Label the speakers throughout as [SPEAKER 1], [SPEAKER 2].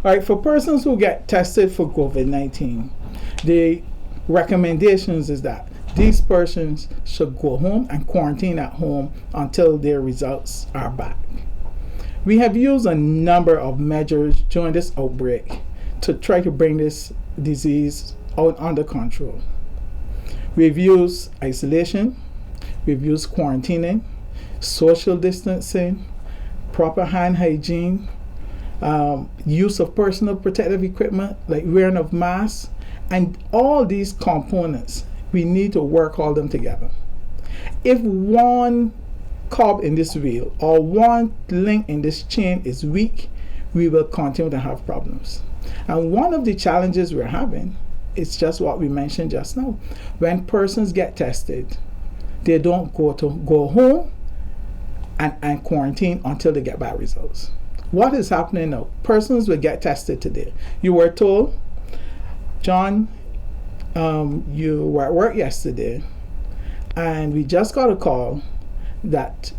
[SPEAKER 1] All right, for persons who get tested for COVID-19, the recommendations is that these persons should go home and quarantine at home until their results are back. We have used a number of measures during this outbreak to try to bring this disease out under control. We've used isolation, we've used quarantining, social distancing, proper hand hygiene, use of personal protective equipment like wearing of masks, and all these components, we need to work all them together. If one cog in this wheel or one link in this chain is weak, we will continue to have problems. And one of the challenges we're having is just what we mentioned just now. When persons get tested, they don't go home and quarantine until they get bad results. What is happening now? Persons will get tested today. You were told, John, you were at work yesterday, and we just got a call that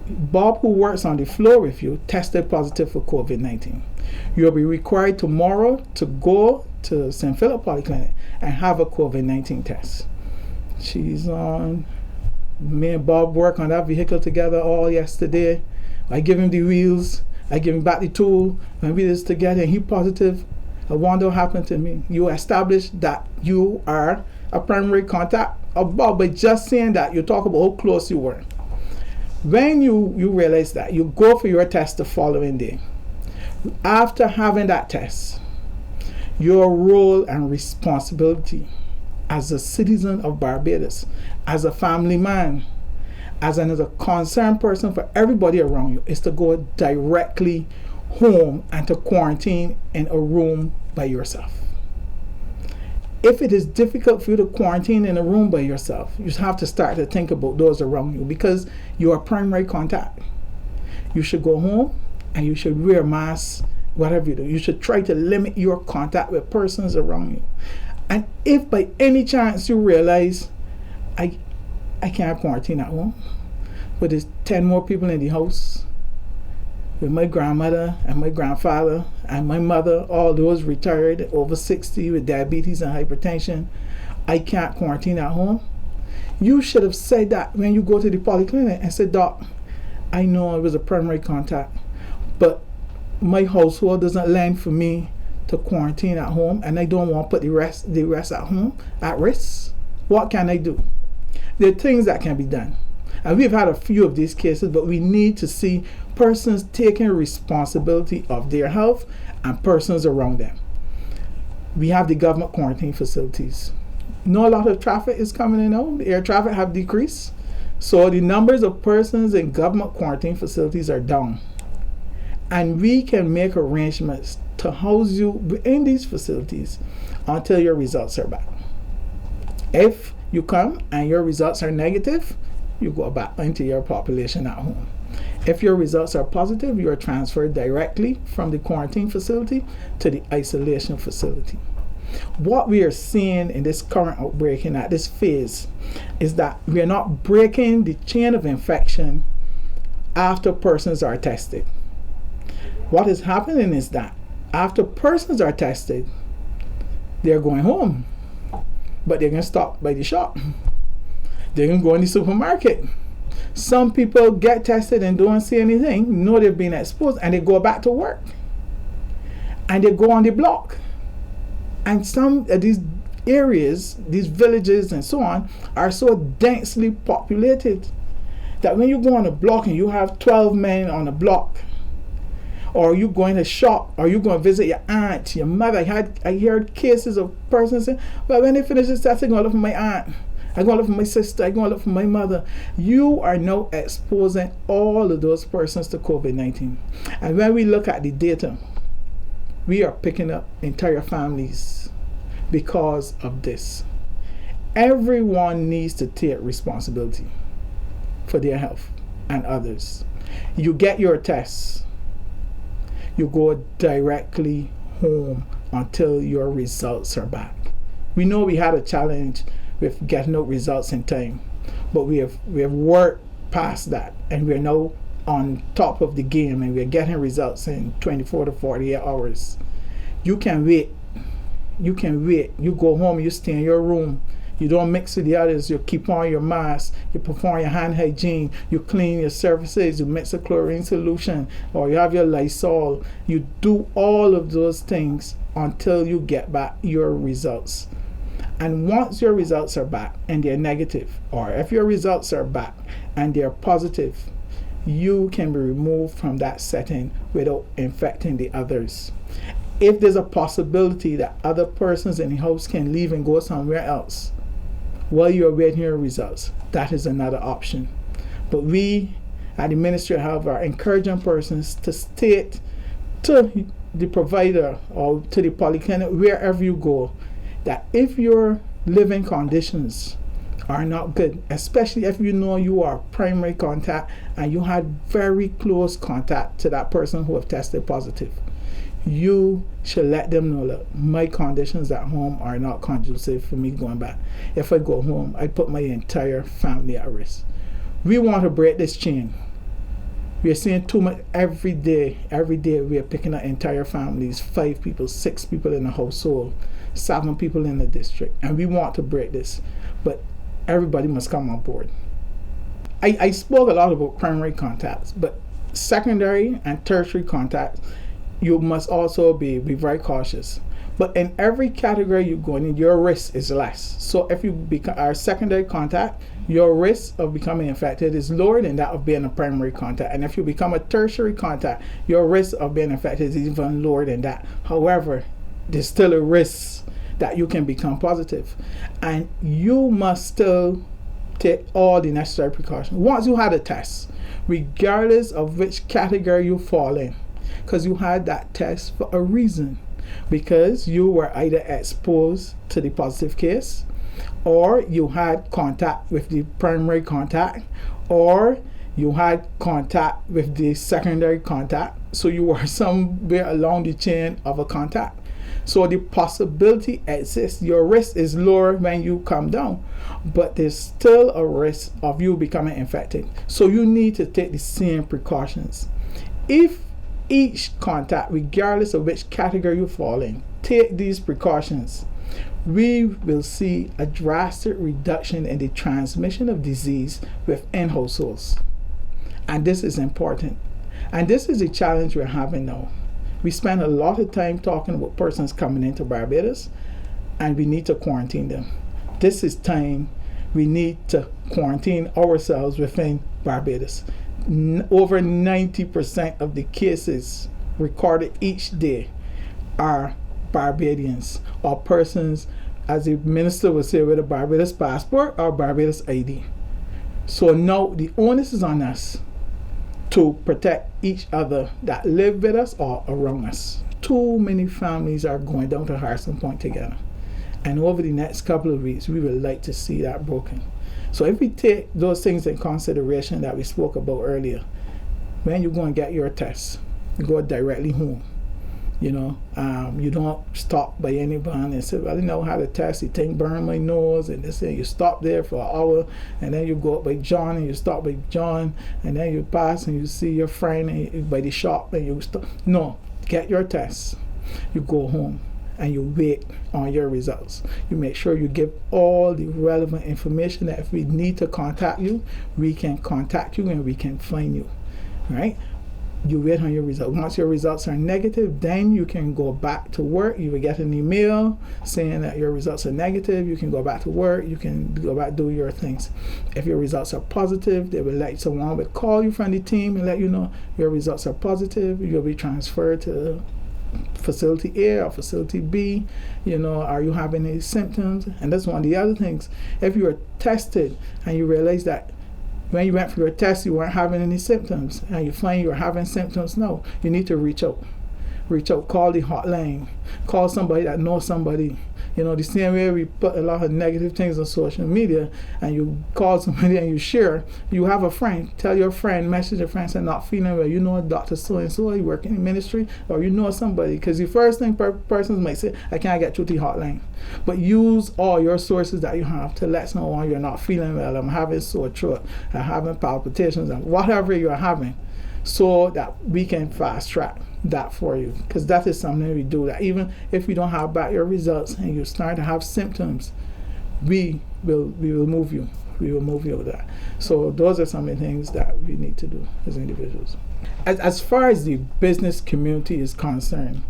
[SPEAKER 1] Bob, who works on the floor with you, tested positive for COVID-19. You'll be required tomorrow to go to St. Philip Polyclinic and have a COVID-19 test. She's on. Me and Bob work on that vehicle together all yesterday. I give him the wheels, I give him back the tool, and we did this together, and he positive. I wonder what happened to me. You established that you are a primary contact of Bob, but just saying that, you talk about how close you were. When you realize that, you go for your test the following day. After having that test, your role and responsibility as a citizen of Barbados, as a family man, as a concerned person for everybody around you, is to go directly home and to quarantine in a room by yourself. If it is difficult for you to quarantine in a room by yourself, you have to start to think about those around you, because you are primary contact. You should go home and you should wear masks, whatever you do. You should try to limit your contact with persons around you. And if by any chance you realize, I can't quarantine at home, but there's 10 more people in the house, with my grandmother and my grandfather and my mother, all those retired, over 60 with diabetes and hypertension, I can't quarantine at home. You should have said that when you go to the polyclinic and said, Doc, I know I was a primary contact, but my household doesn't lend for me to quarantine at home, and I don't want to put the rest at home at risk. What can I do? There are things that can be done. And we've had a few of these cases, but we need to see persons taking responsibility of their health and persons around them. We have the government quarantine facilities. Not a lot of traffic is coming in now. The air traffic have decreased. So the numbers of persons in government quarantine facilities are down. And we can make arrangements to house you in these facilities until your results are back. If you come and your results are negative, you go back into your population at home. If your results are positive, you are transferred directly from the quarantine facility to the isolation facility. What we are seeing in this current outbreak and at this phase is that we are not breaking the chain of infection after persons are tested. What is happening is that after persons are tested, they're going home, but they're going to stop by the shop. They're going to go in the supermarket. Some people get tested and don't see anything, know they've been exposed, and they go back to work. And they go on the block. And some of these areas, these villages and so on, are so densely populated that when you go on a block and you have 12 men on a block, or you go in a shop, or you go and visit your aunt, your mother. I heard cases of persons saying, well, when they finish this test, I'm going to look for my aunt. I'm going to look for my sister. I'm going to look for my mother. You are now exposing all of those persons to COVID-19. And when we look at the data, we are picking up entire families because of this. Everyone needs to take responsibility for their health and others. You get your tests. You go directly home until your results are back. We know we had a challenge with getting out results in time, but we have worked past that, and we're now on top of the game, and we're getting results in 24 to 48 hours. You can wait. You can wait. You go home, you stay in your room. You don't mix with the others. You keep on your mask. You perform your hand hygiene. You clean your surfaces. You mix a chlorine solution, or you have your Lysol. You do all of those things until you get back your results. And once your results are back and they're negative, or if your results are back and they're positive, you can be removed from that setting without infecting the others. If there's a possibility that other persons in the house can leave and go somewhere else while you're waiting your results, that is another option. But we at the Ministry of Health are encouraging persons to state to the provider or to the polyclinic, wherever you go, that if your living conditions are not good, especially if you know you are primary contact and you had very close contact to that person who have tested positive, you should let them know that my conditions at home are not conducive for me going back. If I go home, I put my entire family at risk. We want to break this chain. We are seeing too much every day. Every day we are picking up entire families, 5 people, 6 people in a household, 7 people in the district, and we want to break this. But everybody must come on board. I spoke a lot about primary contacts, but secondary and tertiary contacts, you must also be very cautious. But in every category you go in, your risk is less. So if you are secondary contact, your risk of becoming infected is lower than that of being a primary contact. And if you become a tertiary contact, your risk of being infected is even lower than that. However, there's still a risk that you can become positive. And you must still take all the necessary precautions. Once you had a test, regardless of which category you fall in, because you had that test for a reason, because you were either exposed to the positive case, or you had contact with the primary contact, or you had contact with the secondary contact, so you were somewhere along the chain of a contact. So the possibility exists. Your risk is lower when you come down, but there's still a risk of you becoming infected. So you need to take the same precautions. If each contact, regardless of which category you fall in, take these precautions, we will see a drastic reduction in the transmission of disease within households. And this is important. And this is a challenge we're having now. We spend a lot of time talking about persons coming into Barbados, and we need to quarantine them. This is time we need to quarantine ourselves within Barbados. Over 90% of the cases recorded each day are Barbadians, or persons, as the minister would say, with a Barbados passport or Barbados ID. So now the onus is on us to protect each other that live with us or around us. Too many families are going down to Harrison Point together. And over the next couple of weeks, we would like to see that broken. So if we take those things in consideration that we spoke about earlier, when you go and get your test, you go directly home. You don't stop by anyone and say, well, I didn't had a test, the thing burned my nose, and this thing. You stop there for an hour, and then you go up by John, and you stop by John, and then you pass and you see your friend by the shop, and you stop. No, get your test. You go home and you wait on your results. You make sure you give all the relevant information that if we need to contact you, we can contact you and we can find you, right? You wait on your results. Once your results are negative, then you can go back to work. You will get an email saying that your results are negative. You can go back to work. You can go back do your things. If your results are positive, they will let someone will call you from the team and let you know your results are positive. You'll be transferred to facility A or facility B. Are you having any symptoms? And that's one of the other things. If you are tested and you realize that when you went for your test you weren't having any symptoms, and you find you're having symptoms now, you need to reach out, call the hotline, call somebody that knows somebody. The same way we put a lot of negative things on social media, and you call somebody and you share, you have a friend, tell your friend, message your friend, say, not feeling well, a doctor so-and-so, you work in the ministry, or somebody, because the first thing persons might say, I can't get through the hotline. But use all your sources that you have to let someone know you're not feeling well, I'm having sore throat, I'm having palpitations, and whatever you're having. so that we can fast track that for you, because that is something we do, that even if we don't have back your results and you start to have symptoms, we will move you. We will move you over that. So those are some of the things that we need to do as individuals. As far as the business community is concerned,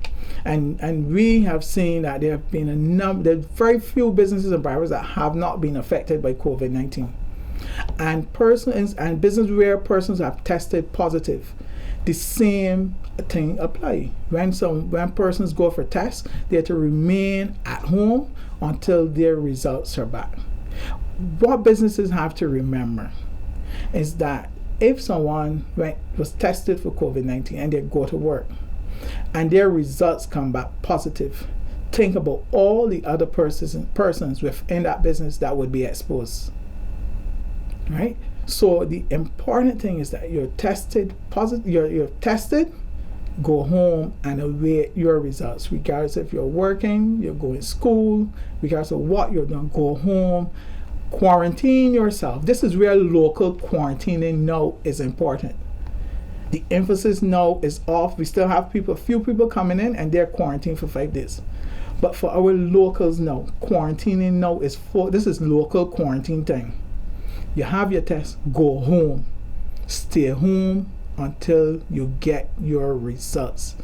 [SPEAKER 1] and we have seen that there have been there's very few businesses in Barbados that have not been affected by COVID-19. And persons and business where persons have tested positive, the same thing apply. When persons go for tests, they have to remain at home until their results are back. What businesses have to remember is that if someone was tested for COVID-19 and they go to work and their results come back positive, think about all the other persons within that business that would be exposed. Right? So the important thing is that you're tested positive, you're tested, go home and await your results. Regardless if you're working, you're going to school, regardless of what you're doing, go home, quarantine yourself. This is where local quarantining now is important. The emphasis now is off. We still have few people coming in and they're quarantined for 5 days. But for our locals now, quarantining now this is local quarantine time. You have your test, go home. Stay home until you get your results.